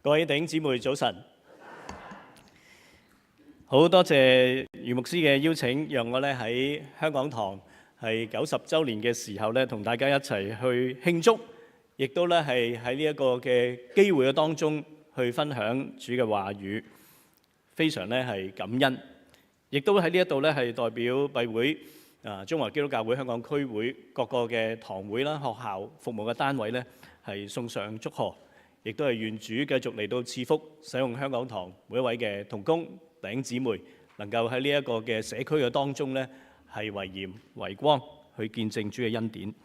各位弟兄姊妹早晨，好多謝余牧師嘅邀請，讓我咧喺香港堂係90週年嘅時候咧，同大家一齊去慶祝，亦都咧係喺呢一個嘅機會嘅當中去分享主嘅話語，非常咧係感恩，亦都喺呢一度咧係代表閉會中華基督教會香港區會各個嘅堂會啦、學校服務嘅單位咧係送上祝賀。亦都係願主繼續嚟到賜福，使用香港堂每一位嘅同工弟兄姊妹，能夠喺呢一個嘅社區嘅當中咧，係為鹽為光，去見證主嘅恩典。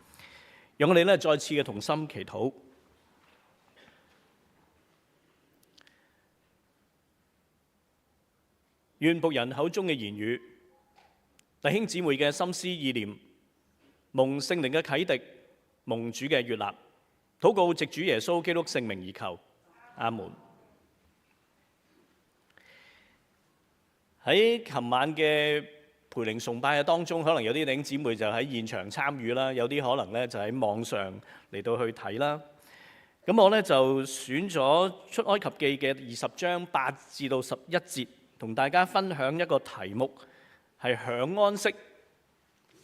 讓我哋咧再次嘅同心祈禱，願僕人口中嘅言語、弟兄姊妹嘅心思意念，蒙聖靈嘅啟迪，蒙主嘅悅納。禱告藉主耶穌基督聖名而求，阿門。喺琴晚嘅培靈崇拜嘅當中，可能有啲弟兄姊妹就喺現場參與啦，有啲可能咧就喺網上嚟到去睇啦。咁我咧就選咗出埃及記嘅20章8至到11節，同大家分享一個題目，係享安息，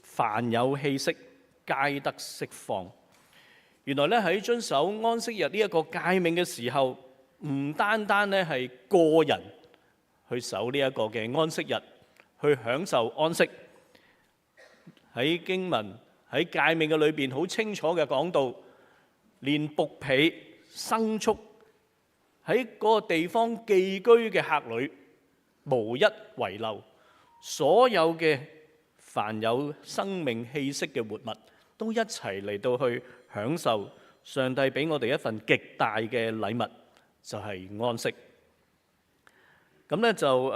凡有氣息，皆得釋放。原來咧喺遵守安息日呢一個誡命嘅時候，唔單單咧係個人去守呢一個嘅安息日，去享受安息。喺經文喺誡命嘅裏邊好清楚嘅講到，連僕婢、牲畜喺嗰個地方寄居嘅客旅，無一遺漏。所有嘅凡有生命氣息嘅活物，都一齊嚟到去享受上帝俾我哋一份極大嘅禮物，就係安息。咁咧就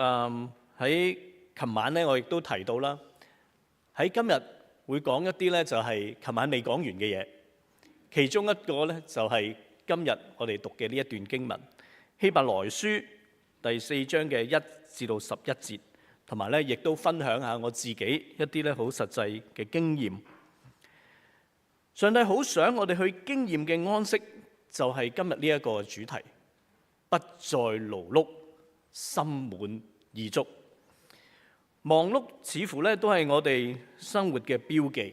喺琴晚咧，我亦都提到啦，喺今日會講一啲咧就係琴晚未講完嘅嘢。其中一個咧就係今日我哋讀嘅呢一段經文，希伯來書第4章嘅1至到11節，同埋咧亦都分享下我自己一啲咧好實際嘅經驗。上帝好想我哋去經驗嘅安息，就係今日呢一個主題，不再勞碌，心滿意足。忙碌似乎咧都係我哋生活嘅標記。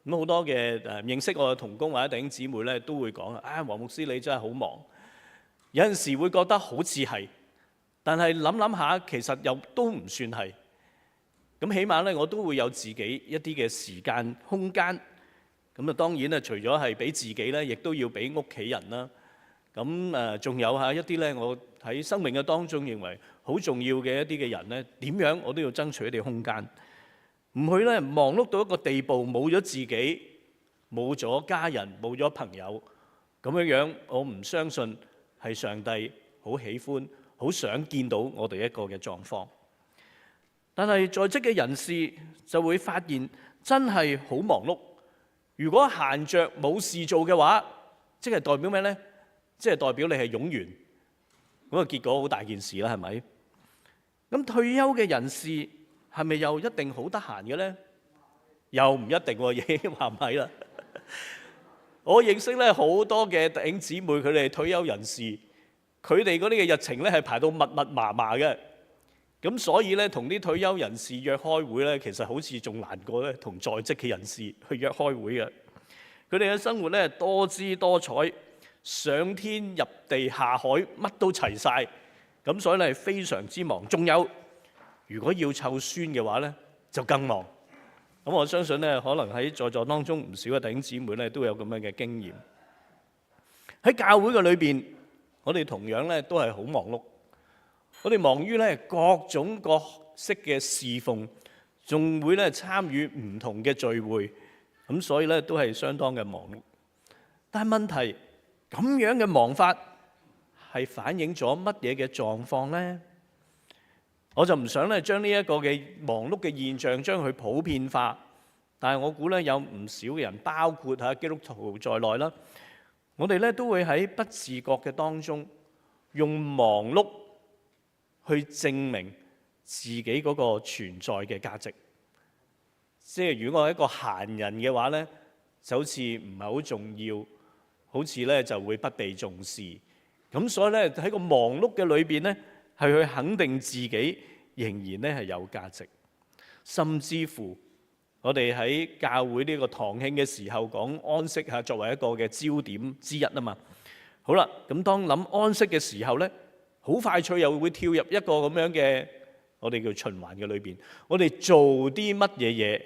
咁好多嘅認識我嘅同工或者弟兄姊妹咧，都會講啊，黃牧師你真係好忙。有陣時會覺得好似係，但係諗諗下，其實又都唔算係。咁起碼咧，我都會有自己一啲嘅時間空間。咁啊，當然咧，除咗係俾自己咧，亦都要俾屋企人啦。咁仲有一啲咧，我喺生命嘅當中認為好重要嘅一啲嘅人咧，點樣我都要爭取一啲空間，唔去咧忙碌到一個地步，冇咗自己，冇咗家人，冇咗朋友咁樣，我唔相信係上帝好喜歡、好想見到我哋一個嘅狀況。但係在職嘅人士就會發現，真係好忙碌。如果閒着冇事做嘅話，即係代表咩呢？即係代表你係冗員，咁啊結果好大件事啦，係咪？咁退休嘅人士係咪又一定好得閒嘅呢？又唔一定喎，已經話唔係啦。我認識咧好多嘅弟兄姊妹，佢哋係退休人士，佢哋嗰啲嘅日程咧係排到密密麻麻嘅。咁所以咧，同啲退休人士約開會咧，其實好似仲難過咧，同在職嘅人士去約開會嘅。佢哋嘅生活咧多姿多彩，上天入地下海，乜都齊晒。咁所以咧係非常之忙。仲有，如果要湊孫嘅話咧，就更忙。咁我相信咧，可能喺在座當中唔少嘅弟兄姊妹咧都有咁樣嘅經驗。喺教會嘅裏邊，我哋同樣咧都係好忙碌。我哋忙於咧各種各式嘅侍奉，仲會咧參與唔同嘅聚會，咁所以咧都係相當嘅忙碌。但係問題，咁樣嘅忙法係反映咗乜嘢嘅狀況呢？我就唔想咧將呢一個嘅忙碌嘅現象將佢普遍化，但係我估咧有唔少嘅人，包括基督徒在內啦，我哋咧都會喺不自覺嘅當中用忙碌去證明自己嗰個存在嘅價值。即係如果我係一個閒人嘅話咧，就好似唔係好重要，好似咧就會不被重視。咁所以咧喺個忙碌嘅裏邊咧，係去肯定自己仍然咧係有價值，甚至乎我哋喺教會呢個堂慶嘅時候講安息嚇，作為一個嘅焦點之一啊嘛。好啦，咁當諗安息嘅時候咧，好快脆又會跳入一個咁樣嘅我哋叫循環嘅裏邊。我哋做啲乜嘢嘢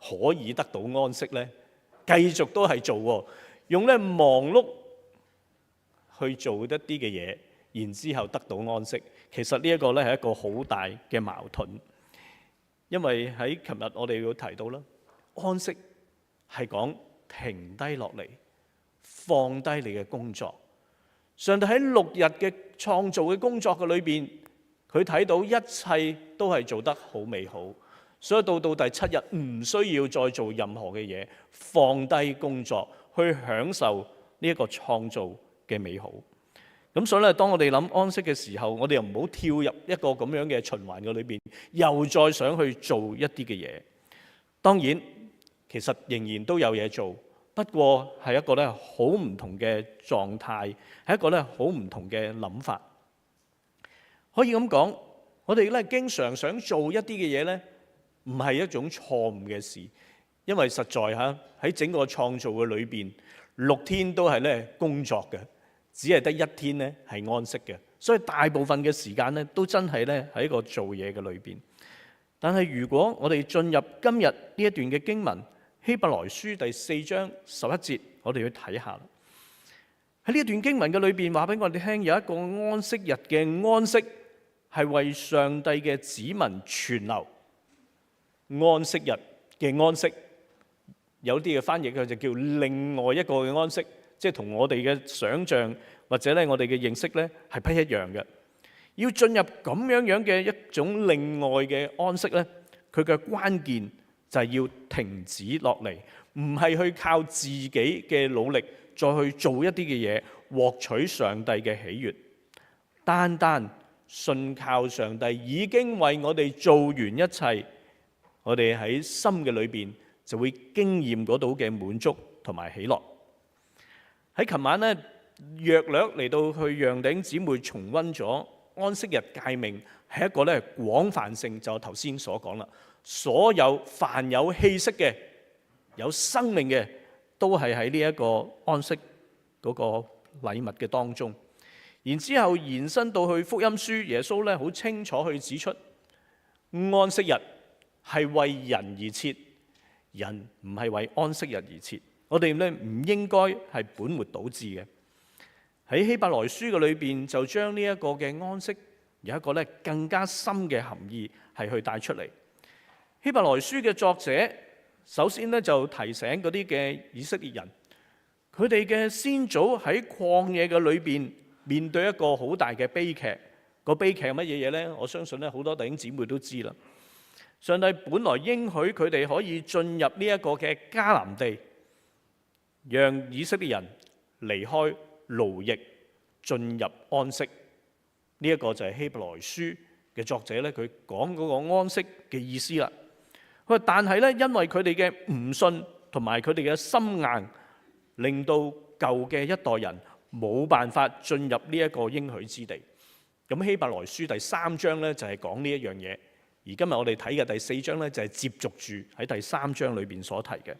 可以得到安息咧？繼續都係做喎，用咧忙碌去做一啲嘅嘢，然之後得到安息。其實呢一個咧係一個好大嘅矛盾，因為喺琴日我哋要提到啦，安息係講停低落嚟，放低你嘅工作。上帝喺6日嘅創造嘅工作嘅裏邊，佢睇到一切都係做得好美好，所以到第7日唔需要再做任何嘅嘢，放低工作去享受呢一個創造嘅美好。咁所以咧，當我哋諗安息嘅時候，我哋又唔好跳入一個咁樣嘅循環嘅裏邊，又再想去做一啲嘅嘢。當然，其實仍然都有嘢做。不過係一個咧好唔同嘅狀態，係一個咧好唔同嘅諗法。可以咁講，我哋咧經常想做一啲嘅嘢咧，唔係一種錯誤嘅事，因為實在嚇喺整個創造嘅裏邊，6天都係咧工作嘅，只係得1天咧係安息嘅，所以大部分嘅時間咧都真係咧喺一個做嘢嘅裏邊。但係如果我哋進入今日呢一段嘅經文，希伯來書第4章11節，我哋去睇下。喺呢段經文嘅裏邊，話俾我哋聽，有一個安息日嘅安息係為上帝嘅子民存留。安息日嘅安息，有啲嘅翻譯佢就叫另外一個嘅安息，即係同我哋嘅想像或者咧我哋嘅認識咧係不一樣嘅。要進入咁樣嘅一種另外嘅安息咧，佢嘅關鍵就係要停止落嚟，唔係去靠自己嘅努力再去做一啲嘅嘢，獲取上帝嘅喜悅。單單信靠上帝已經為我哋做完一切，我哋喺心嘅裏邊就會經驗嗰度嘅滿足同埋喜樂。喺琴晚咧，約略嚟到去讓弟兄姊妹重溫咗安息日誡命係一個咧廣泛性，就我頭先所講啦。所有凡有氣息嘅、有生命嘅，都係喺呢一個安息嗰個禮物嘅當中。然之後延伸到去福音書，耶穌咧好清楚去指出，安息日係為人而設，人唔係為安息日而設。我哋咧唔應該係本末倒置嘅。喺希伯來書嘅裏邊，就將呢一個嘅安息有一個咧更加深嘅含義係去帶出嚟。希伯來書嘅作者首先咧就提醒嗰啲嘅以色列人，佢哋嘅先祖喺曠野嘅裏邊面對一個好大嘅悲劇。個悲劇係乜嘢嘢咧？我相信咧好多弟兄姊妹都知啦。上帝本來應許佢哋可以進入呢一個嘅迦南地，讓以色列人離開奴役，進入安息。呢一個就係希伯來書嘅作者咧，佢講嗰個安息嘅意思啦。佢話但係咧，因為佢哋嘅唔信同埋佢哋嘅心硬，令到舊嘅一代人冇辦法進入呢一個應許之地。咁希伯來書第3章咧就係講呢一樣嘢，而今日我哋睇嘅第4章咧就係接續住喺第3章裏邊所提嘅。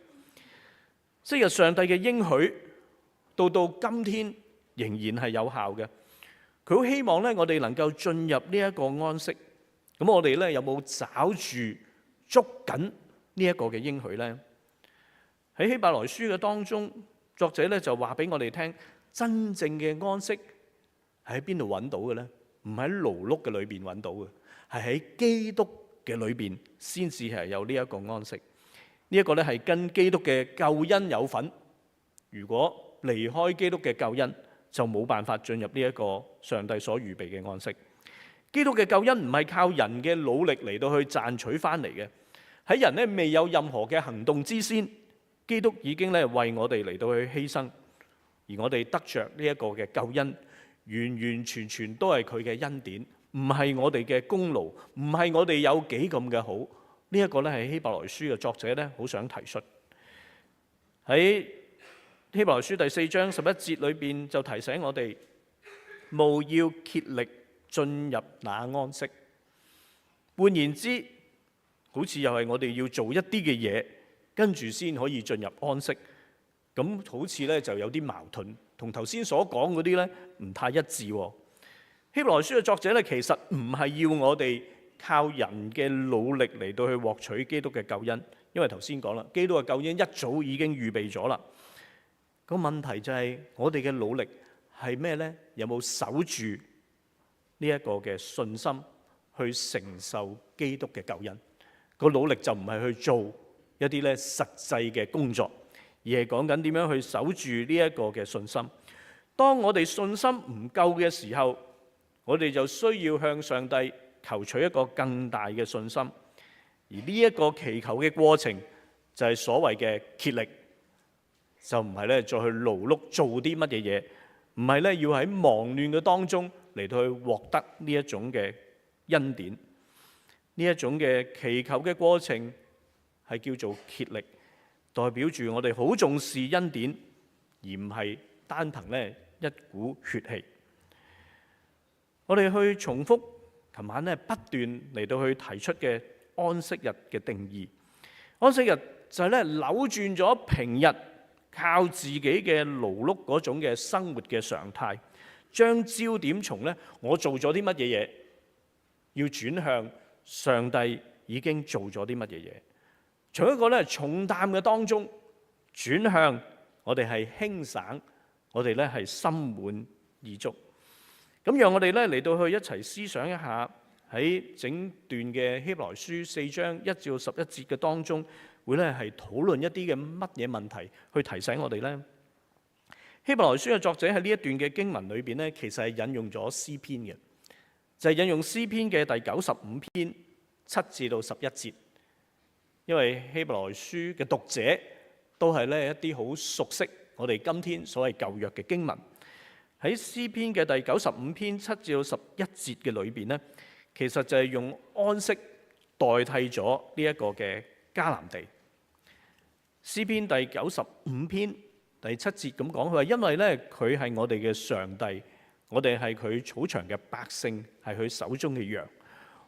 昔日上帝嘅應許到今天仍然係有效嘅。佢好希望咧我哋能夠進入呢一個安息。咁我哋咧有冇抓住捉緊呢一個嘅應許呢？喺希伯來書嘅當中，作者咧就話俾我哋聽，真正嘅安息係喺邊度揾到嘅呢？唔喺勞碌嘅裏邊揾到嘅，係喺基督嘅裏邊先至係有呢一個安息。呢一個咧係跟基督嘅救恩有份。如果離開基督嘅救恩，就冇辦法進入呢一個上帝所預備嘅安息。基督嘅救恩唔係靠人嘅努力嚟到去賺取翻嚟嘅。喺人咧未有任何嘅行動之先，基督已經咧為我哋嚟到去犧牲，而我哋得着呢一個嘅救恩，完完全全都係佢嘅恩典，唔係我哋嘅功勞，唔係我哋有幾咁嘅好。呢一個咧係希伯來書嘅作者咧好想提出。喺希伯來書第4章11節裏邊就提醒我哋，務要竭力進入那安息。換言之，好似又係我哋要做一啲嘅嘢，跟住先可以進入安息。咁好似咧就有啲矛盾，同頭先所講嗰啲咧唔太一致喎。希伯來書嘅作者咧，其實唔係要我哋靠人嘅努力嚟到去獲取基督嘅救恩，因為頭先講啦，基督嘅救恩一早已經預備咗啦。個問題就係我哋嘅努力係咩呢？有冇守住呢一個嘅信心去承受基督嘅救恩？個努力就唔係去做一啲咧實際嘅工作，而係講緊點樣去守住呢一個嘅信心。當我哋信心唔夠嘅時候，我哋就需要向上帝求取一個更大嘅信心，而呢一個祈求嘅過程就係所謂嘅竭力，就唔係咧再去勞碌做啲乜嘢嘢，唔係咧要喺忙亂嘅當中嚟到去獲得呢一種嘅恩典，呢一種嘅祈求嘅過程係叫做竭力，代表住我哋好重視恩典，而唔係單憑咧一股血氣。我哋去重複琴晚咧不斷嚟到去提出嘅安息日嘅定義。安息日就係咧扭轉咗平日靠自己嘅勞碌嗰種嘅生活嘅常態，將焦點從咧我做咗啲乜嘢嘢，要轉向上帝已經做咗啲乜嘢嘢。從一個咧重擔嘅當中轉向我哋係輕省，我哋咧係心滿意足。咁讓我哋咧嚟到去一齊思想一下，喺整段嘅希伯來書4章1至11節嘅當中，會咧係討論一啲嘅乜嘢問題，去提醒我哋呢？希伯來書嘅作者喺呢一段嘅經文裏邊呢，其實係引用咗詩篇嘅，就係引用詩篇嘅第95篇7至到11節。因為希伯來書嘅讀者都係咧一啲好熟悉我哋今天所謂舊約嘅經文。喺詩篇嘅第95篇7至到11節嘅裏邊呢，其實就係用安息代替咗呢一個嘅迦南地。詩篇第95篇第7節咁講，佢話因為咧佢係我哋嘅上帝，我哋係佢草場嘅百姓，係佢手中嘅羊。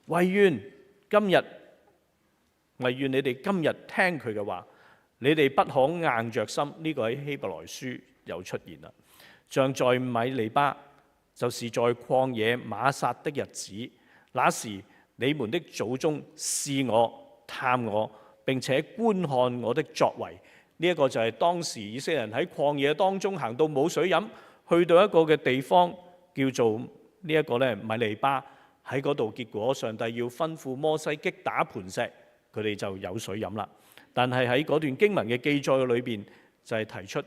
惟願你哋今日聽佢嘅話，你哋不可硬着心。呢個喺希伯來書又出現啦。像在米利巴，就是在曠野瑪撒的日子，那時你們的祖宗試我、探我，並且觀看我的作為。呢一個就係當時以色列人喺曠野當中行到冇水飲，去到一個嘅地方叫做呢一個咧米利巴，喺嗰度結果上帝要吩咐摩西擊打磐石，佢哋就有水飲啦。但係喺嗰段經文嘅記載裏邊就係提出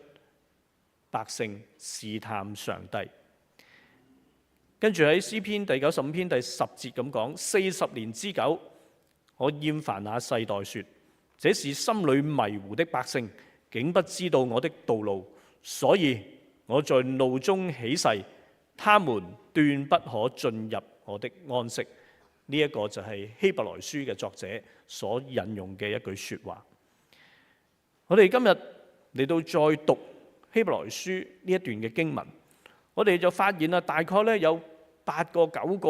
百姓試探上帝，跟住喺詩篇第95篇第10節咁講：40年之久，我厭煩那世代說，這是心裏迷糊的百姓，竟不知道我的道路，所以我在怒中起誓，他們斷不可進入我的安息。呢一個就係希伯來書嘅作者所引用嘅一句說話。我哋今日嚟到再讀希伯來書呢一段嘅經文，我哋就發現啦，大概咧有8個9個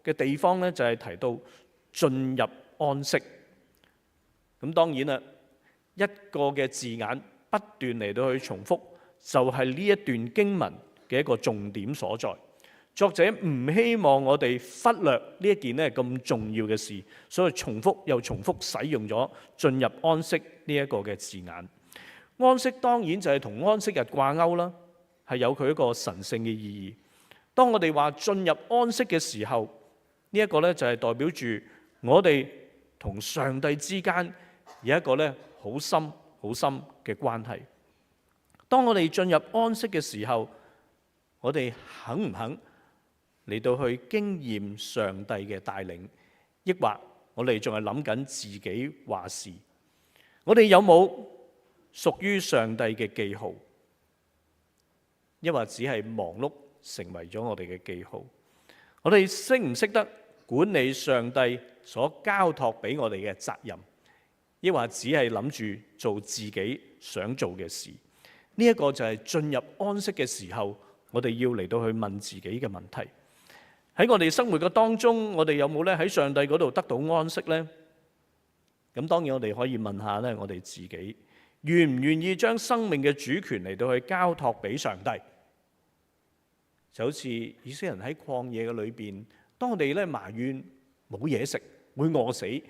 嘅地方咧，就係提到進入安息。咁當然啦，一個嘅字眼不斷嚟到去重複，就係呢一段經文嘅一個重點所在。作者唔希望我哋忽略呢一件咧咁重要嘅事，所以重複又重複使用咗進入安息呢一個嘅字眼。安息當然就係同安息日掛鈎啦，係有佢一個神聖嘅意義。當我哋話進入安息嘅時候，呢一個咧就係代表住我哋同上帝之間有一個咧好深好深嘅關係。當我哋進入安息嘅時候，我哋肯唔肯嚟到去經驗上帝嘅帶領，抑或我哋仲係諗緊自己話事？我哋有冇屬於上帝嘅記號，抑或只係忙碌成為咗我哋嘅記號？我哋識唔識得管理上帝所交託俾我哋嘅責任，抑或只係諗住做自己想做嘅事？呢一個就係進入安息嘅時候，我哋要嚟到去問自己嘅問題。喺我哋生活嘅當中，我哋有冇咧喺上帝嗰度得到安息呢？咁當然我哋可以問下咧，我哋自己願唔願意將生命嘅主權嚟到去交託俾上帝？就好似以色列人喺曠野嘅裏邊，當我哋咧埋怨冇嘢食，會餓死，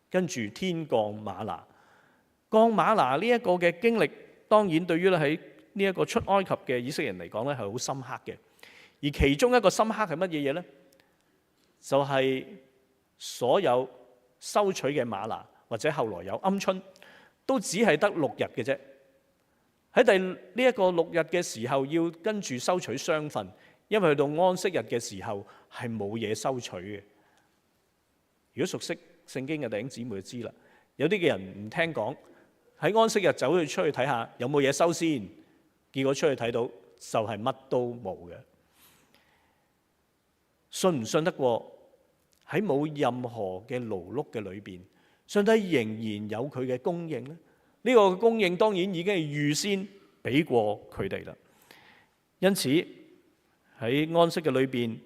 跟住天降嗎哪。降嗎哪呢一個嘅經歷，當然對於咧喺呢一個出埃及嘅以色列人嚟講咧係好深刻嘅。而其中一個深刻係乜嘢嘢呢？就係所有收取嘅嗎哪或者後來有鵪鶉，都只係得6日嘅啫。喺呢一個6日嘅時候，要跟住收取雙份，因為去到安息日嘅時候係冇嘢收取嘅。如果熟悉聖經嘅弟兄姊妹就知啦，有啲嘅人唔聽講，喺安息日走去出去睇下有冇嘢收先，結果出去睇到就係乜都冇嘅。信唔信得過喺冇任何嘅勞碌嘅裏邊，上帝仍然有佢嘅供應呢？呢個供應當然已經係預先俾過佢哋啦。因此喺安息嘅裏邊，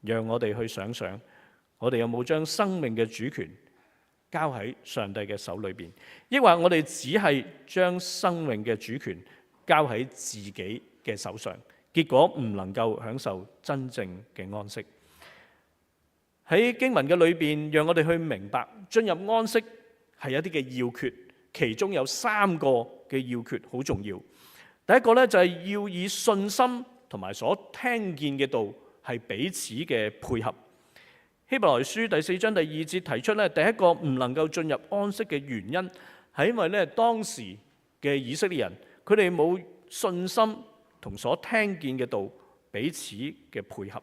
讓我哋去想想，我哋有冇將生命嘅主權交喺上帝嘅手裏邊，抑或我哋只係將生命嘅主權交喺自己嘅手上，結果唔能夠享受真正嘅安息。喺經文嘅裏邊，讓我哋去明白進入安息係有啲嘅要訣，其中有3個嘅要訣好重要。第一個咧就係要以信心同埋所聽見嘅道係彼此嘅配合。希伯來書第4章第2節提出咧，第一個唔能夠進入安息嘅原因係因為咧當時嘅以色列人佢哋冇信心同所聽見嘅道彼此嘅配合。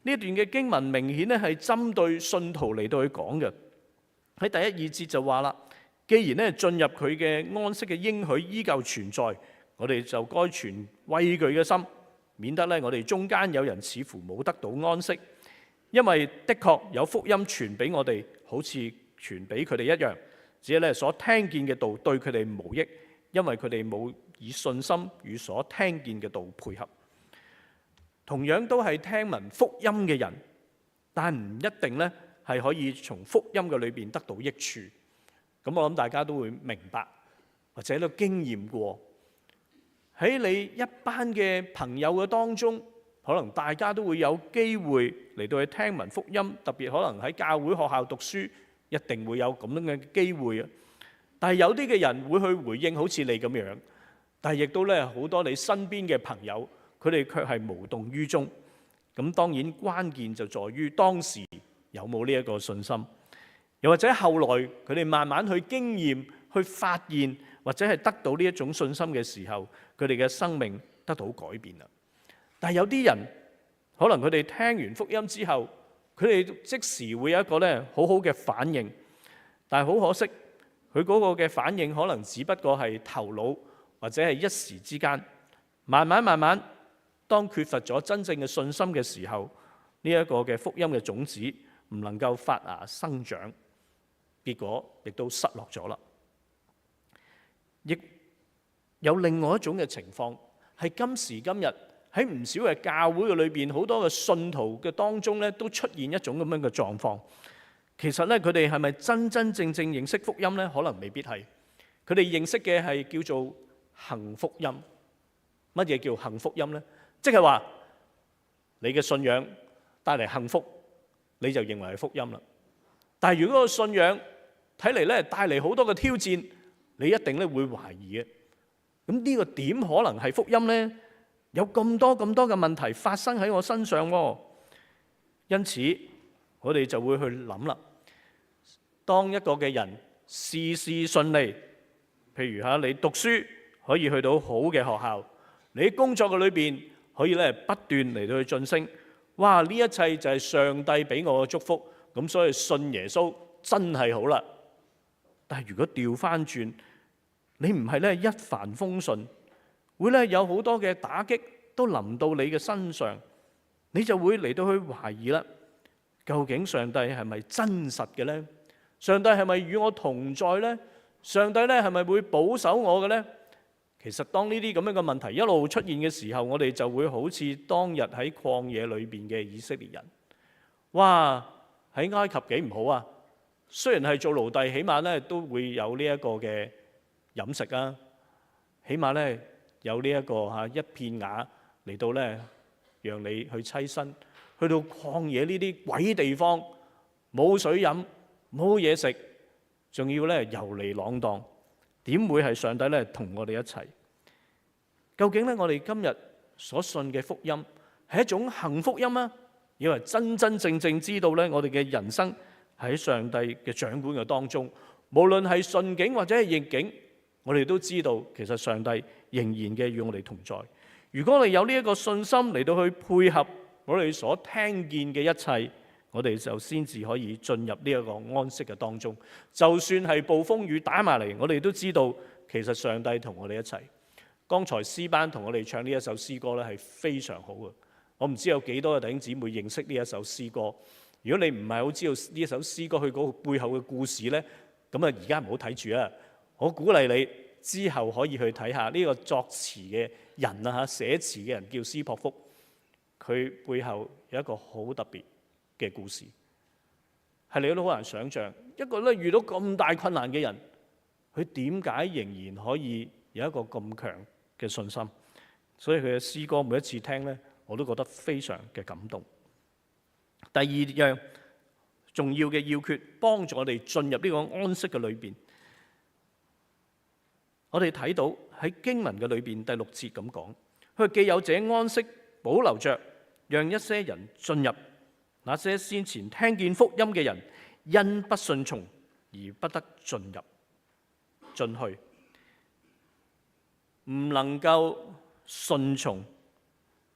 呢一段嘅經文明顯咧係針對信徒嚟到去講嘅。喺第1、2節就話啦，既然咧進入佢嘅安息嘅應許依舊存在，我哋就該存畏懼嘅心，免得咧我哋中間有人似乎冇得到安息。因為的確有福音傳俾我哋，好似傳俾佢哋一樣，只係咧所聽見嘅道對佢哋無益，因為佢哋冇以信心與所聽見嘅道配合。同樣都係聽聞福音嘅人，但唔一定咧係可以從福音嘅裏邊得到益處。咁我諗大家都會明白，或者都經驗過，喺你一班嘅朋友嘅當中，可能大家都會有機會嚟到去聽聞福音，特別可能喺教會學校讀書，一定會有咁樣嘅機會啊。但係有啲嘅人會去回應好似你咁樣，但係亦都咧好多你身邊嘅朋友，佢哋卻係無動於衷。咁當然關鍵就在於當時有冇呢一個信心，又或者後來佢哋慢慢去經驗、去發現，或者係得到呢一種信心嘅時候，佢哋嘅生命得到改變啦。但係有啲人可能佢哋聽完福音之後，佢哋即時會有一個咧好好嘅反應，但係好可惜，佢嗰個嘅反應可能只不過係頭腦或者係一時之間，慢慢，當缺乏咗真正嘅信心嘅時候，呢一個嘅福音嘅種子唔能夠發芽生長，結果亦都失落咗啦。亦有另外一種嘅情況，係今時今日喺唔少嘅教會嘅裏邊，好多嘅信徒嘅當中咧，都出現一種咁樣嘅狀況。其實咧，佢哋係咪真真正正認識福音咧？可能未必係。佢哋認識嘅係叫做行福音。乜嘢叫行福音咧？即係話你嘅信仰帶嚟幸福，你就認為係福音啦。但係如果個信仰睇嚟咧帶嚟好多嘅挑戰，你一定咧會懷疑嘅。咁呢個點可能係福音咧？有咁多嘅問題發生喺我身上喎。因此我哋就會去諗啦。當一個嘅人事事順利，譬如你讀書可以去到好嘅學校，你喺工作嘅裏邊可以咧不斷嚟到去晉升。哇！呢一切就係上帝俾我嘅祝福。咁所以信耶穌真係好啦。但係如果調翻轉，你唔係咧一帆風順，會咧有好多嘅打擊都臨到你嘅身上，你就會嚟到去懷疑啦。究竟上帝係咪真實嘅呢？上帝係咪與我同在呢？上帝咧係咪會保守我嘅呢？其實當呢啲咁樣嘅問題一路出現嘅時候，我哋就會好似當日喺曠野裏邊嘅以色列人。哇！喺埃及幾唔好啊！雖然係做奴隸，起碼咧都會有呢一個嘅飲食啊，起碼咧有呢一個一片瓦嚟到咧讓你去棲身。去到曠野呢啲鬼地方，冇水飲，冇嘢食，仲要咧遊離浪蕩，點會係上帝咧同我哋一齊？究竟咧我哋今日所信嘅福音係一種幸福音啊？以為真真正正知道咧，我哋嘅人生喺上帝嘅掌管嘅當中，無論係順境或者係逆境，我哋都知道其實上帝仍然嘅與我哋同在。如果我哋有呢一個信心嚟到去配合我哋所聽見嘅一切，我哋就先至可以進入呢一個安息嘅當中。就算係暴風雨打埋嚟，我哋都知道其實上帝同我哋一齊。剛才詩班同我哋唱呢一首詩歌咧，係非常好嘅。我唔知有幾多嘅弟兄姊妹認識呢一首詩歌。如果你唔係好知道呢一首詩歌佢嗰個背後嘅故事咧，咁啊而家唔好睇住啊！我鼓勵你之後可以去睇下呢個作詞嘅人啊，寫詞嘅人叫斯樸福，佢背後有一個好特別嘅故事，係你都好難想像。一個咧遇到咁大困難嘅人，佢點解仍然可以有一個咁強嘅信心？所以佢嘅詩歌每一次聽咧，我都覺得非常嘅感動。第二樣重要嘅要訣，幫助我哋進入呢個安息嘅裏邊。我哋睇到喺經文嘅裏邊第6節咁講，佢既有這安息保留着，讓一些人進入，那些先前聽見福音嘅人，因不順從而不得進去，唔能夠順從，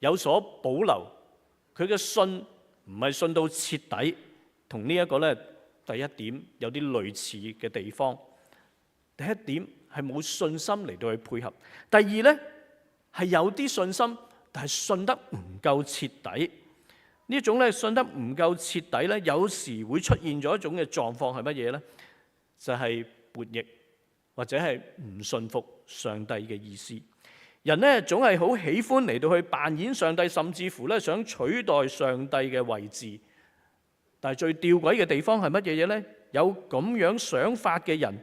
有所保留。佢嘅信唔係信到徹底，同呢一個咧第一點有啲類似嘅地方。第一點係冇信心嚟到去配合。第二咧係有啲信心，但係信得唔夠徹底。呢一種咧信得唔夠徹底咧，有時會出現咗一種嘅狀況係乜嘢咧？就係悖逆或者係唔信服上帝嘅意思。人咧總係好喜歡嚟到去扮演上帝，甚至乎咧想取代上帝嘅位置。但係最吊詭嘅地方係乜嘢嘢咧？有咁樣想法嘅人，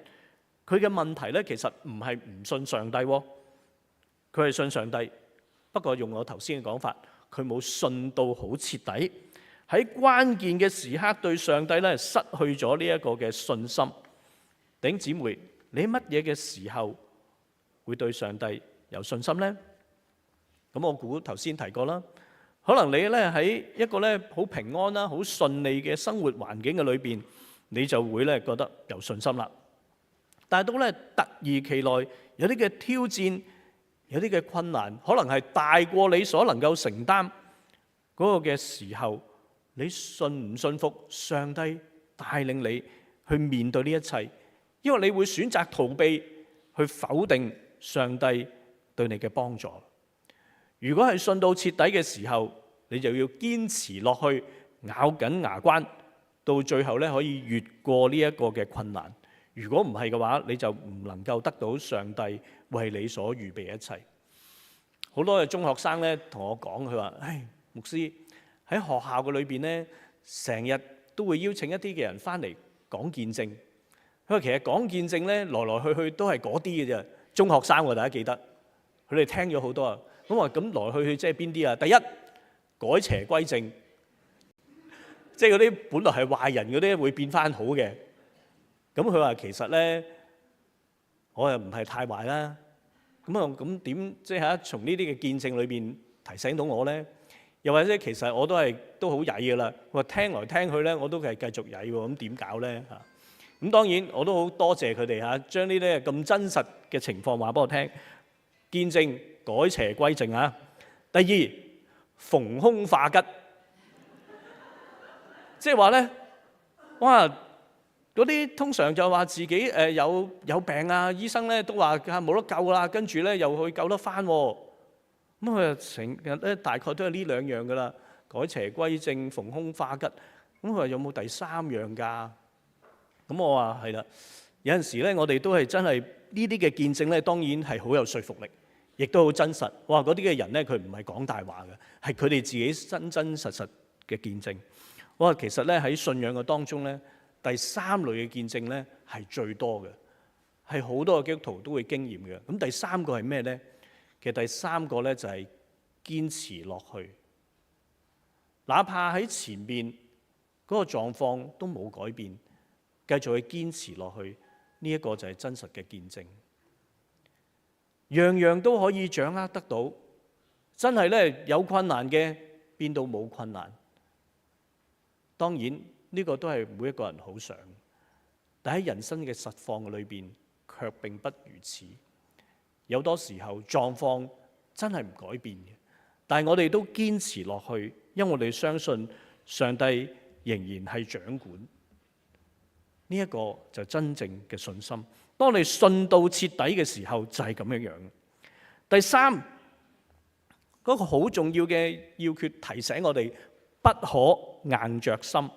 佢嘅問題咧其實唔係唔信上帝，佢係信上帝，不過用我頭先嘅講法，佢冇信到好徹底。喺關鍵嘅時刻對上帝咧失去咗呢一個嘅信心。弟兄姊妹，你乜嘢嘅時候會對上帝有信心呢？咁我估頭先提過啦，可能你咧喺一個咧好平安啦、好順利嘅生活環境嘅裏邊，你就會咧覺得有信心啦。但係到咧突如其來有啲嘅挑戰，有啲嘅困難，可能係大過你所能夠承擔嗰個嘅時候，你信唔信服上帝帶領你去面對呢一切？因為你會選擇逃避，去否定上帝對你嘅幫助。如果係信到徹底嘅時候，你就要堅持落去，咬緊牙關，到最後咧可以越過呢一個嘅困難。如果唔係嘅話，你就唔能夠得到上帝為你所預備一切。好多嘅中學生咧同我講，佢話：牧師喺學校嘅裏邊咧，成日都會邀請一啲嘅人翻嚟講見證。佢話其實講見證咧，來來去去都係嗰啲嘅啫。中學生喎，大家記得，佢哋聽咗好多啊。咁話咁來來去去即係邊啲啊？第一，改邪歸正，即係嗰啲本來係壞人嗰啲會變翻好嘅。咁佢話其實咧，我又唔係太壞啦。咁點即係從呢啲嘅見證裏邊提醒到我咧？又或者其實我都好曳噶啦。佢話聽來聽去咧，我都係繼續曳喎。咁點搞咧嚇？咁當然我都好多謝佢哋嚇，將呢啲咁真實嘅情況話俾我聽。見證改邪歸正啊！第二，逢凶化吉，即係話咧，哇！嗰啲通常就話自己有病啊，醫生咧都話冇得救啦，跟住咧又去救得翻。咁佢成日咧大概都係呢兩樣噶啦，改邪歸正、逢凶化吉。咁佢話有冇第三樣㗎？咁我話係啦，有陣時咧我哋都係真係呢啲嘅見證咧，當然係好有說服力，亦都好真實。哇！嗰啲嘅人咧，佢唔係講大話嘅，係佢哋自己真真實實嘅見證。哇！其實咧喺信仰嘅當中咧，第三類嘅見證咧係最多嘅，係好多嘅基督徒都會經驗嘅。咁第三個係咩咧？其實第三個咧就係堅持落去，哪怕喺前面嗰個狀況都冇改變，繼續去堅持落去。呢一個就係真實嘅見證，樣樣都可以掌握得到。真係咧有困難嘅變到冇困難，當然呢個都係每一個人好想，但喺人生嘅實況裏邊卻並不如此。有多時候狀況真係唔改變嘅，但係我哋都堅持落去，因為我哋相信上帝仍然係掌管。呢一個就真正嘅信心。當你信到徹底嘅時候，就係咁樣樣。第三，嗰個好重要嘅要訣提醒我哋，不可硬着心。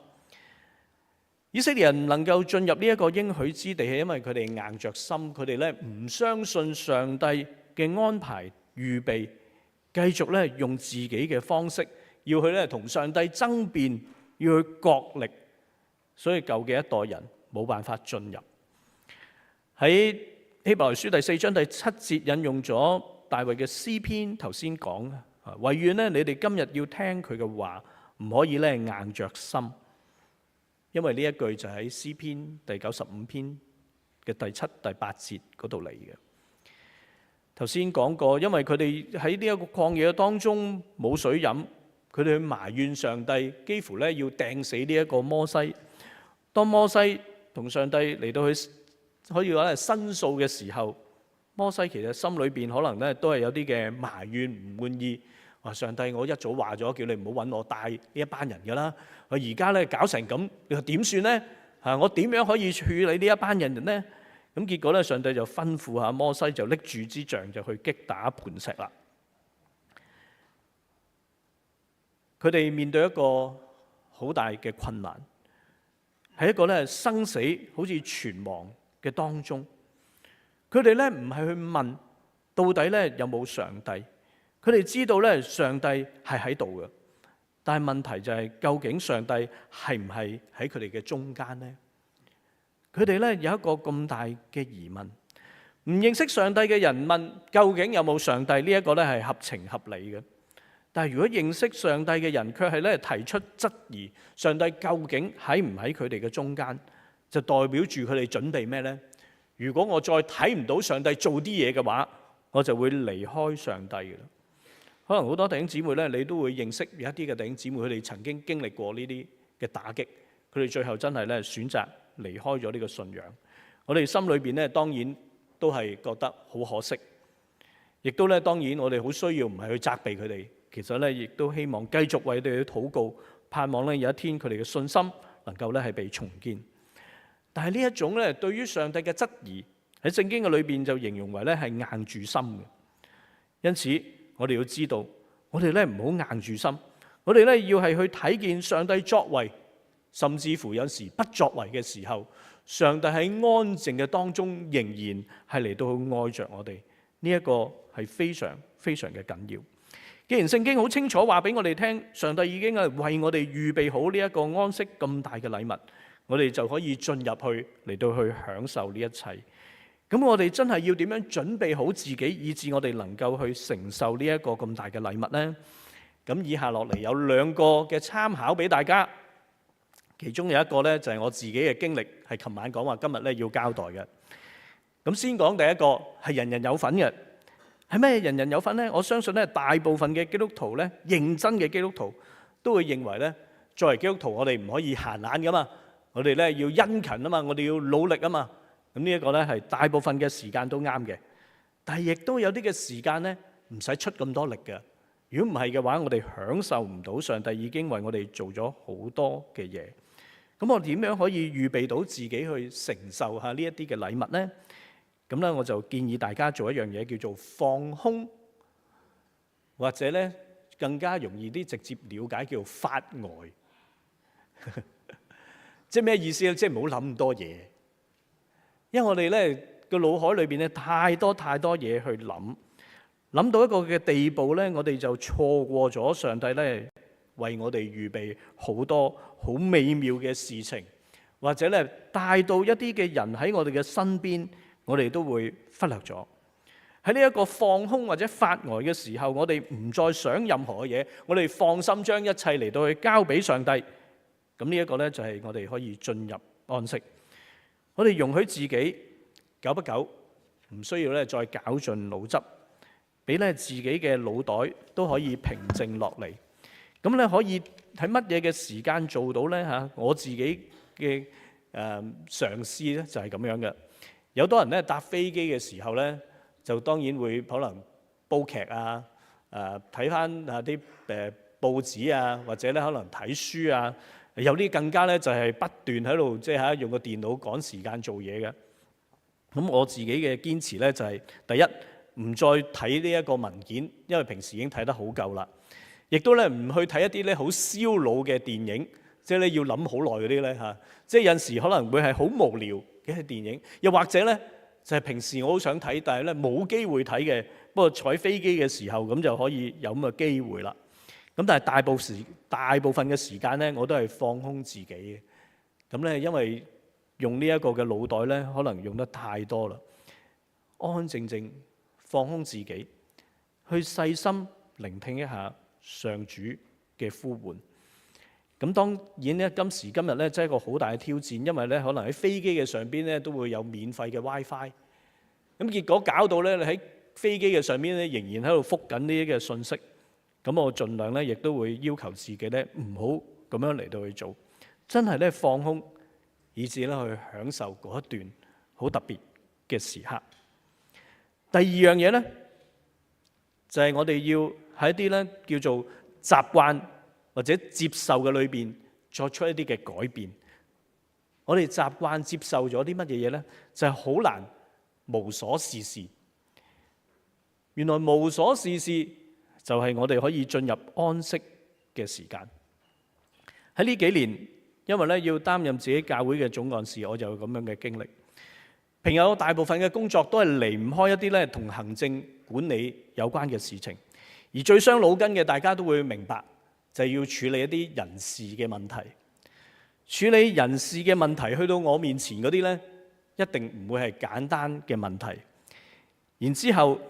以色列人能夠進入呢一個應許之地，係因為佢哋硬着心，佢哋咧唔相信上帝嘅安排預備，繼續咧用自己嘅方式要去咧同上帝爭辯，要去角力，所以舊嘅一代人冇辦法進入。喺希伯來書第4章第7節引用咗大衛嘅詩篇，頭先講唯願咧你哋今日要聽佢嘅話，唔可以咧硬着心，因為呢一句就喺詩篇第95篇嘅第7、第8節嗰度嚟嘅。頭先講過，因為佢哋喺呢一個曠野當中冇水飲，佢哋去埋怨上帝，幾乎咧要掟死呢一個摩西。當摩西同上帝嚟到去可以話係申訴嘅時候，摩西其實心裏邊可能咧都係有啲嘅埋怨唔滿意，話上帝，我一早話咗叫你唔好揾我帶呢一班人㗎啦，我而家咧搞成咁，你話點算咧？我點樣可以處理呢一班人咧？咁結果咧，上帝就吩咐下摩西就拎住支杖就去擊打磐石啦。佢哋面對一個好大嘅困難，係一個咧生死好似存亡嘅當中。佢哋咧唔係去問到底咧有冇上帝，佢哋知道咧上帝係喺度嘅，但係問題就係究竟上帝係唔係喺佢哋嘅中間呢？佢哋咧有一個咁大嘅疑問，唔認識上帝嘅人問究竟有冇上帝，呢一個咧係合情合理嘅。但係如果認識上帝嘅人卻係咧提出質疑上帝究竟喺唔喺佢哋嘅中間，就代表住佢哋準備咩呢？如果我再睇唔到上帝做啲嘢嘅話，我就會離開上帝嘅啦。可能好多弟兄姊妹咧，你都會認識有一啲嘅弟兄姊妹，佢哋曾經經歷過呢啲嘅打擊，佢哋最後真係咧選擇離開咗呢個信仰。我哋心裏邊咧當然都係覺得好可惜，亦都咧當然我哋好需要唔係去責備佢哋，其實咧亦都希望繼續為佢哋去禱告，盼望咧有一天佢哋嘅信心能夠咧係被重建。但係呢一種咧對於上帝嘅質疑喺聖經嘅裏邊就形容為咧係硬住心嘅。因此我哋要知道，我哋咧唔好硬住心，我哋咧要係去睇見上帝作為，甚至乎有時不作為嘅時候，上帝喺安靜嘅當中仍然係嚟到去愛着我哋。呢一個係非常非常嘅緊要。既然聖經好清楚話俾我哋聽，上帝已經係為我哋預備好呢一個安息咁大嘅禮物，我哋就可以進入去嚟到去享受呢一切。咁我哋真係要點樣準備好自己，以致我哋能夠去承受呢一個咁大嘅禮物呢？咁以下落嚟有兩個嘅參考俾大家，其中有一個呢，就係我自己嘅經歷，係琴晚講話今日咧要交代嘅。咁先講第一個係人人有份嘅，係咩人人有份呢？我相信咧大部分嘅基督徒咧，認真嘅基督徒都會認為咧，作為基督徒我哋唔可以閒懶噶嘛，我哋咧要殷勤啊嘛，我哋要努力啊嘛。咁呢一個咧係大部分嘅時間都啱嘅，但係亦都有啲嘅時間咧唔使出咁多力嘅。如果唔係嘅話，我哋享受唔到上帝已經為我哋做咗好多嘅嘢。咁我點樣可以預備到自己去承受下呢一啲嘅禮物呢？咁咧我就建議大家做一樣嘢叫做放空，或者咧更加容易啲直接了解叫做發呆。即係咩意思咧？即係唔好諗咁多嘢。因為我哋咧嘅腦海裏邊咧太多嘢去諗到一個嘅地步咧，我哋就錯過咗上帝咧為我哋預備好多好美妙嘅事情，或者咧帶到一啲嘅人喺我哋嘅身邊，我哋都會忽略咗。喺呢一個放空或者發呆嘅時候，我哋唔再想任何嘅嘢，我哋放心將一切嚟到去交俾上帝。咁呢一個咧就係我哋可以進入安息。我哋容許自己久不久唔需要咧再絞盡腦汁，俾咧自己嘅腦袋都可以平靜落嚟。咁咧可以喺乜嘢嘅時間做到咧嚇？我自己嘅嘗試咧就係咁樣嘅。有多人咧搭飛機嘅時候咧，就當然會可能煲劇啊，睇翻啲報紙啊，或者咧可能睇書啊。有啲更加咧就係不斷喺度即係用個電腦趕時間做嘢嘅。咁我自己嘅堅持咧就係第一，唔再睇呢一個文件，因為平時已經睇得好夠啦。亦都咧唔去睇一啲咧好燒腦嘅電影，即係咧要諗好耐嗰啲咧嚇。即係有陣時可能會係好無聊嘅電影，又或者咧就係平時我好想睇，但係咧冇機會睇嘅。不過坐飛機嘅時候咁就可以有咁嘅機會啦。咁但係大部分嘅時間咧，我都係放空自己嘅。咁咧，因為用呢一個嘅腦袋咧，可能用得太多啦。安安靜靜放空自己，去細心聆聽一下上主嘅呼喚。咁當然咧，今時今日咧，真係一個好大嘅挑戰，因為咧可能喺飛機嘅上邊咧都會有免費嘅 WiFi。咁結果搞到咧，你喺飛機嘅上邊咧，仍然喺度覆緊呢啲嘅信息。咁我盡量咧，亦都會要求自己咧，唔好咁樣嚟到去做，真係咧放空，以至咧去享受嗰一段好特別嘅時刻。第二樣嘢咧，就係我哋要喺一啲咧叫做習慣或者接受嘅裏邊作出一啲嘅改變。我哋習慣接受咗啲乜嘢嘢咧，就係好難無所事事。原來無所事事就係我哋可以進入安息嘅時間。喺呢幾年，因為咧要擔任自己教會嘅總幹事，我就有咁樣嘅經歷。平日我大部分嘅工作都係離唔開一啲咧同行政管理有關嘅事情，而最傷腦筋嘅，大家都會明白，就係要處理一啲人事嘅問題。處理人事嘅問題去到我面前嗰啲咧，一定唔會係簡單嘅問題。然之後，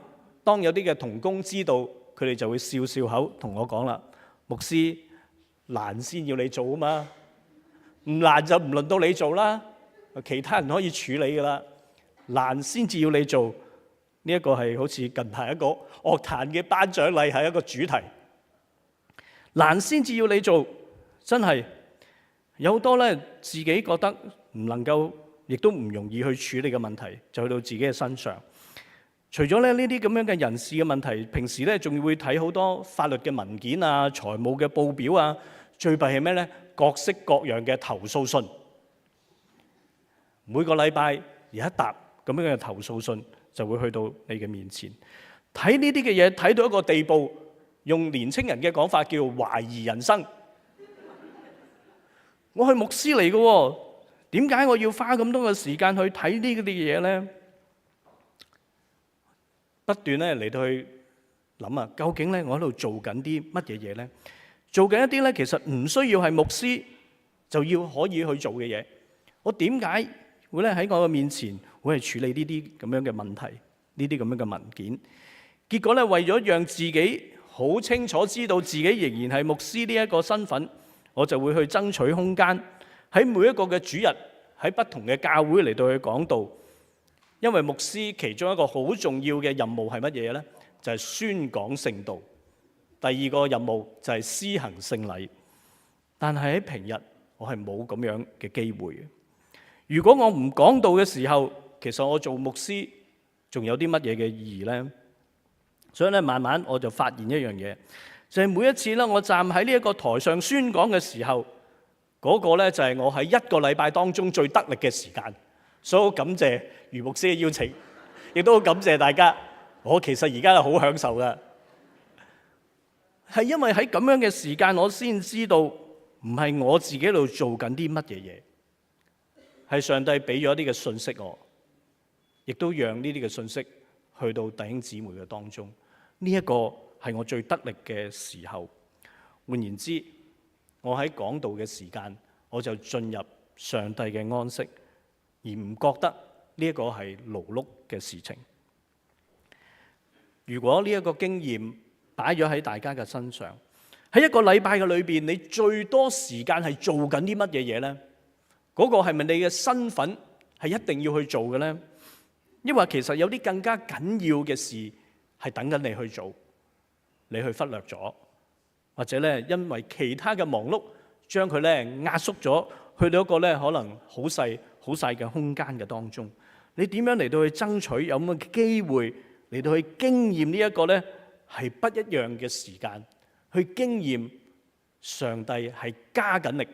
當有啲嘅同工知道，佢哋就會笑笑口同我講啦：牧師，難先要你做啊嘛，唔難就唔輪到你做啦，其他人可以處理噶啦，難先至要你做。呢一個係好似近排一個樂壇嘅頒獎禮係一個主題，難先至要你做，真係有好多咧自己覺得唔能夠，亦都唔容易去處理嘅問題，就去到自己嘅身上。除咗咧呢啲咁樣嘅人事嘅問題，平時咧仲會睇好多法律嘅文件啊、財務嘅報表啊，最弊係咩咧？各式各樣嘅投訴信，每個禮拜有一沓咁樣嘅投訴信就會去到你嘅面前。睇呢啲嘅嘢睇到一個地步，用年青人嘅講法叫懷疑人生。我係牧師嚟嘅喎，點解我要花咁多嘅時間去睇呢啲嘅嘢咧？不斷咧嚟到去諗啊，究竟咧我喺度做緊啲乜嘢嘢咧？做緊一啲咧其實唔需要係牧師就要可以去做嘅嘢。我點解會咧喺我嘅面前會係處理呢啲咁樣嘅問題，呢啲咁樣嘅文件？結果咧為咗讓自己好清楚知道自己仍然係牧師呢一個身份，我就會去爭取空間，喺每一個嘅主日喺不同嘅教會嚟到去講道。因為牧師其中一個好重要嘅任務係乜嘢呢？就係宣講聖道。第二個任務就係施行聖禮。但係喺平日我係冇咁樣嘅機會嘅。如果我唔講道嘅時候，其實我做牧師仲有啲乜嘢嘅意義呢？所以咧，慢慢我就發現一樣嘢，就係每一次咧，我站喺呢一個台上宣講嘅時候，嗰個咧就係我喺一個禮拜當中最得力嘅時間。所以好感謝余牧師嘅邀請，亦都好感謝大家。我其實而家係好享受㗎，係因為喺咁樣嘅時間，我先知道唔係我自己喺度做緊啲乜嘢嘢，係上帝俾咗啲嘅信息我，亦都讓呢啲嘅信息去到弟兄姊妹嘅當中。呢一個係我最得力嘅時候。換言之，我喺講道嘅時間，我就進入上帝嘅安息，而唔覺得呢一個係勞碌嘅事情。如果呢一個經驗擺咗喺大家嘅身上，喺一個禮拜嘅裏邊，你最多時間係做緊啲乜嘢嘢呢？嗰個係咪你嘅身份係一定要去做嘅呢？抑或其實有啲更加緊要嘅事係等緊你去做，你去忽略咗，或者咧因為其他嘅忙碌，將佢咧壓縮咗，去到一個咧可能好細嘅空間嘅當中。你點樣嚟到去爭取有咁嘅機會嚟到去經驗呢一個咧係不一樣嘅時間，去經驗上帝係加緊力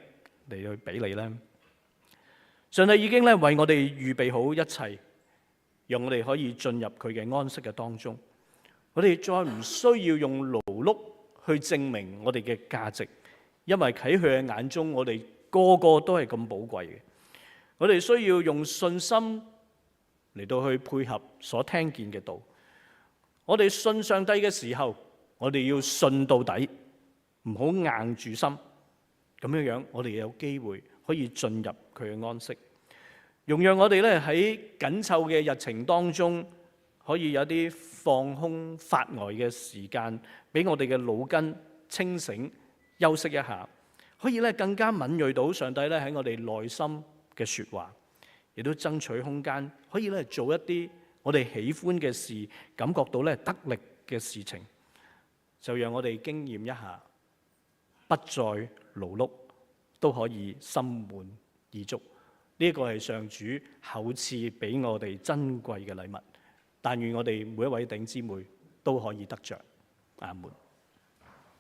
嚟去俾你咧？上帝已經咧為我哋預備好一切，讓我哋可以進入佢嘅安息嘅當中。我哋再唔需要用勞碌去證明我哋嘅價值，因為喺佢嘅眼中，我哋個個都係咁寶貴嘅。我哋需要用信心嚟到去配合所聽見嘅道。我哋信上帝嘅時候，我哋要信到底，唔好硬住心。咁樣樣，我哋有機會可以進入佢嘅安息。容讓我哋咧喺緊湊嘅日程當中，可以有啲放空發呆嘅時間，俾我哋嘅腦筋清醒休息一下，可以咧更加敏銳到上帝咧喺我哋內心嘅説話，亦都爭取空間，可以咧做一啲我哋喜歡嘅事，感覺到咧得力嘅事情，就讓我哋經驗一下，不再勞碌都可以心滿意足。呢一個係上主厚賜俾我哋珍貴嘅禮物，但願我哋每一位弟兄姊妹都可以得着。阿門。